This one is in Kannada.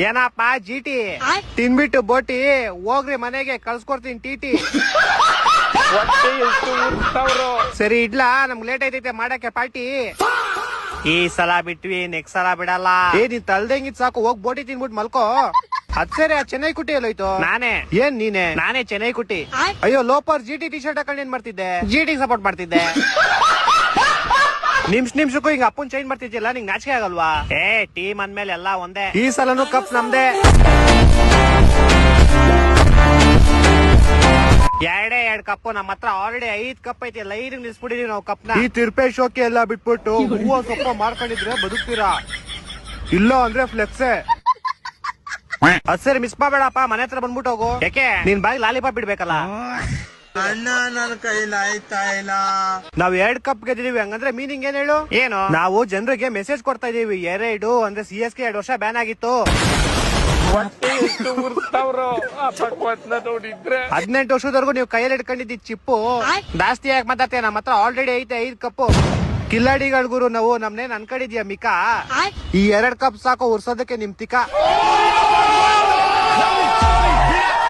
ಏನಪ್ಪ ಜಿಟಿ ತಿನ್ಬಿಟ್ಟು ಬೋಟಿ ಹೋಗ್ರಿ ಮನೆಗೆ ಕಳ್ಸ್ಕೊಡ್ತೀನಿ ಟಿಟಿ. ಸರಿ ಇಡ್ಲಾ, ನಮ್ಗ್ ಲೇಟ್ ಐತೈತೆ ಮಾಡಕ್ಕೆ ಪಾರ್ಟಿ. ಈ ಸಲ ಬಿಟ್ವಿ, ನೆಕ್ಸ್ಟ್ ಸಲ ಬಿಡಲ್ಲ. ನೀನ್ ತಲ್ದಂಗಿದ್ ಸಾಕು, ಹೋಗ್ ಬೋಟಿ ತಿನ್ಬಿಟ್ಟು ಮಲ್ಕೋ. ಅದ್ ಸರಿ, ಆ ಚೆನ್ನೈ ಕುಟ್ಟಿ ಎಲ್ಲೋಯ್ತು? ನಾನೇ. ಏನ್ ನೀನೆ? ನಾನೇ ಚೆನ್ನೈ ಕುಟ್ಟಿ. ಅಯ್ಯೋ ಲೋಪರ್, ಜಿಟಿ ಟಿ ಶರ್ಟ್ ಹಾಕೊಂಡು ಏನ್ ಮಾಡ್ತಿದ್ದೆ? ಜಿಟಿ ಸಪೋರ್ಟ್ ಮಾಡ್ತಿದ್ದೆ. ನಿಮಿಷಕ್ಕೂ ಹಿಂಗ ಅಪ್ಪನ್ ಚೇಂಜ್ ಮಾಡ್ತಿದ್ದಿಲ್ಲ, ನಿಂಗ್ ನಾಚಿಕೆ ಆಗಲ್ವಾ? ಟೀಮ್ ಅಂದ್ಮೇಲೆ ಎಲ್ಲಾ ಒಂದೇ. ಈ ಸಲನು ಕಪ್ ನಮ್ದೇ. ಎರಡ್ ಕಪ್ ನಮ್ಮ ಹತ್ರ ಆಲ್ರೆಡಿ 5 ಕಪ್ ಐತಿ. ಲೈನ್ ನಿಲ್ಸ್ಬಿಟ್ಟಿದೀವಿ ನಾವು ಕಪ್ನ. ಈ ತಿರ್ಪೆ ಶೋಕಿ ಎಲ್ಲ ಬಿಟ್ಬಿಟ್ಟು ಹೂವು ಸೊಪ್ಪ ಮಾಡ್ಕೊಂಡಿದ್ರೆ ಬದುಕ್ತೀರಾ, ಇಲ್ಲ ಅಂದ್ರೆ ಫ್ಲೆಕ್ಸೆ. ಅದ್ ಸರಿ, ಮಿಸ್ ಮಾಡಬೇಡಪ್ಪ, ಮನೆ ಹತ್ರ ಬಂದ್ಬಿಟ್ಟು ಹೋಗು. ಯಾಕೆ ನಿನ್ ಬಾಯಿ ಲಾಲಿಪಾಪ್ ಬಿಡ್ಬೇಕಲ್ಲ? ಅಣ್ಣ, ನನ್ನ ಕೈಲಿ ಆಯ್ತಾ ಇಲ್ಲ. ನಾವ್ 2 ಕಪ್ ಗೆದ್ದಿದೀವಿ, ಹಂಗಂದ್ರೆ ಮೀನಿಂಗ್ ಏನ್ ಹೇಳು? ಏನು, ನಾವು ಜನರಿಗೆ ಮೆಸೇಜ್ ಕೊಡ್ತಾ ಇದೀವಿ. 2 ಅಂದ್ರೆ CSK 2 ವರ್ಷ ಬ್ಯಾನ್ ಆಗಿತ್ತು. 18 ವರ್ಷದವರೆಗೂ ನೀವು ಕೈಯಲ್ಲಿ ಇಟ್ಕೊಂಡಿದ್ದಿ ಚಿಪ್ಪು ಜಾಸ್ತಿ ಯಾಕೆ ಮಾತಾಡ್ತೀಯ? ನಮ್ಮ ಹತ್ರ ಆಲ್ರೆಡಿ ಐತೆ 5 ಕಪ್ಪು. ಕಿಲ್ಲಾಡಿಗಳ ಗುರು ನಾವು, ನಮ್ನೇನ್ ಅನ್ಕೊಂಡಿದ್ಯಾ ಮಿಕಾ? ಈ 2 ಕಪ್ ಸಾಕು ಉರ್ಸೋದಕ್ಕೆ ನಿಮ್ ತಿಕ್ಕ.